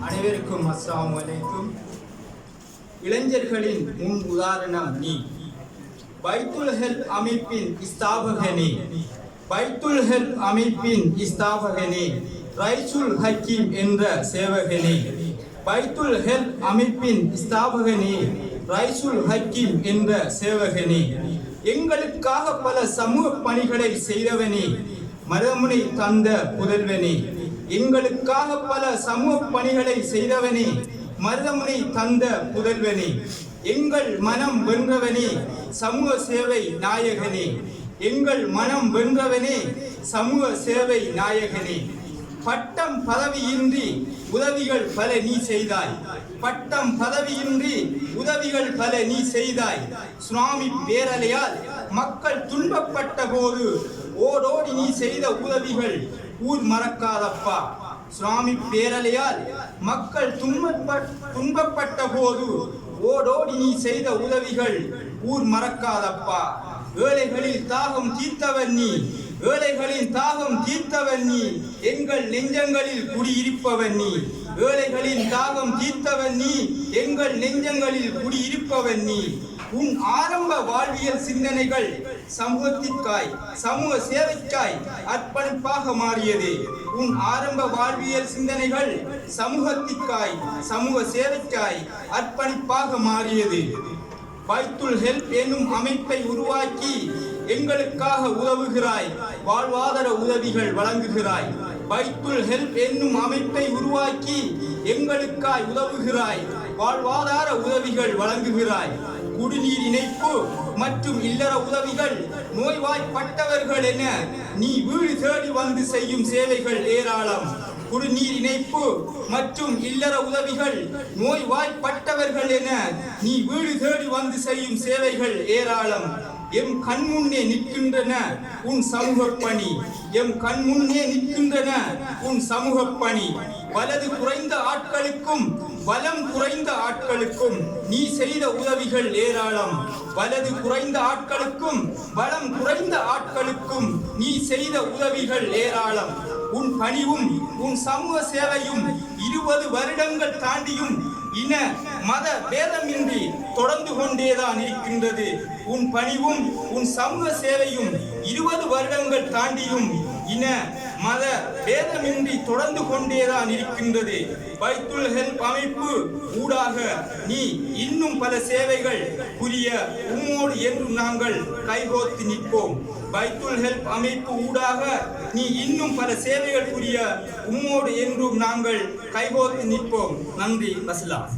அனைவருக்கும் அஸ்ஸலாமு அலைக்கும். இளைஞர்களின் முன் உதாரணம் நீ. பைத்துல் ஹெல்ப் அமைப்பின் ஸ்தாபகனே, பைத்துல் ஹெல்ப் அமைப்பின் ஸ்தாபகனே, ரைசுல் ஹக்கீம் என்ற சேவகனே. பைத்துல் ஹெல்ப் அமைப்பின் ஸ்தாபகனே, ரைசுல் ஹக்கீம் என்ற சேவகனே. எங்களுக்காக பல சமூக பணிகளை செய்தவனே, மரமுனை தந்த புதல்வனே. எங்களுக்காக பல சமூக பணிகளை செய்தவனே, மருதமுனை தந்த புதல்வனே. எங்கள் மனம் வென்றவனே, சமூக சேவை நாயகனே. எங்கள் மனம் வென்றவனே, சமூக சேவை நாயகனே. பட்டம் பதவியின்றி உதவிகள் பல நீ செய்தாய். பட்டம் பதவியின்றி உதவிகள் பல நீ செய்தாய். சுனாமி பேரலையால் மக்கள் துன்பப்பட்ட போது ஓடோடி நீ செய்த உதவிகள் ஊர் மறக்காதப்பா. சுனாமி பேரலையால் மக்கள் துன்பப்பட்ட போது ஓடோடி நீ செய்த உதவிகள் ஊர் மறக்காதப்பா. ஏழைகளில் தாகம் தீர்த்தவன் நீ, ஏழைகளின் தாகம் தீர்த்தவன் நீ, எங்கள் நெஞ்சங்களில் குடியிருப்பவன் நீ. ஏழைகளின் தாகம் தீர்த்தவன் நீ, எங்கள் நெஞ்சங்களில் குடியிருப்பவன் நீ. உன் ஆரம்ப வாழ்வியல் சிந்தனைகள் சமூகத்திற்காய், சமூக சேவைக்காய் அர்ப்பணிப்பாக மாறியது. உன் ஆரம்ப வாழ்வியல் சிந்தனைகள் சமூகத்திற்காய், சமூக சேவைக்காய் அர்ப்பணிப்பாக மாறியது. பைத்துல் ஹெல்ப் என்னும் அமைப்பை உருவாக்கி எங்களுக்காக உதவுகிறாய், வாழ்வாதார உதவிகள் வழங்குகிறாய். பைத்துல் ஹெல்ப் என்னும் அமைப்பை உருவாக்கி எங்களுக்காய் உதவுகிறாய், வாழ்வாதார உதவிகள் வழங்குகிறாய். குடிநீர் இணைப்பு மற்றும் இல்லற உதவிகள், நோய்வாய்ப்பட்டவர்கள் என நீ வீடு தேடி வந்து செய்யும் சேவைகள் ஏராளம். குடிநீர் இணைப்பு மற்றும் இல்லற உதவிகள், நோய்வாய்ப்பட்டவர்கள் என நீ வீடு தேடி வந்து செய்யும் சேவைகள் ஏராளம். எம் கண்முன்னே நிற்கின்றன உன் சமூக பணி, எம் கண்முன்னே நிற்கின்றன உன் சமூக பணி. வலது குறைந்த ஆட்களுக்கும் வலம் குறைந்த ஆட்களுக்கும் நீ செய்த உதவிகள் ஏராளம். வலது குறைந்த ஆட்களுக்கும் வலம் குறைந்த ஆட்களுக்கும் நீ செய்த உதவிகள் ஏராளம். உன் பணிவும் உன் சமூக சேவையும் 20 வருடங்கள் தாண்டியும் இன மத பேதமின்றி தொடர்ந்து கொண்டேதான் இருக்கின்றது. உன் பணிவும் உன் சமூக சேவையும் 20 வருடங்கள் தாண்டியும் இன மத பேதமின்றி தொடர்ந்து கொண்டேதான் இருக்கின்றது. பைத்துல் ஹெல்ப் அமைப்பு ஊடாக நீ இன்னும் பல சேவைகள் புரிய உம்மோடு என்றும் நாங்கள் கைகோத்து நிற்போம். பைத்துல் ஹெல்ப் அமைப்பு ஊடாக நீ இன்னும் பல சேவைகள் புரிய உம்மோடு என்றும் நாங்கள் கைகோத்து நிற்போம். நன்றி. வஸ்ஸலாம்.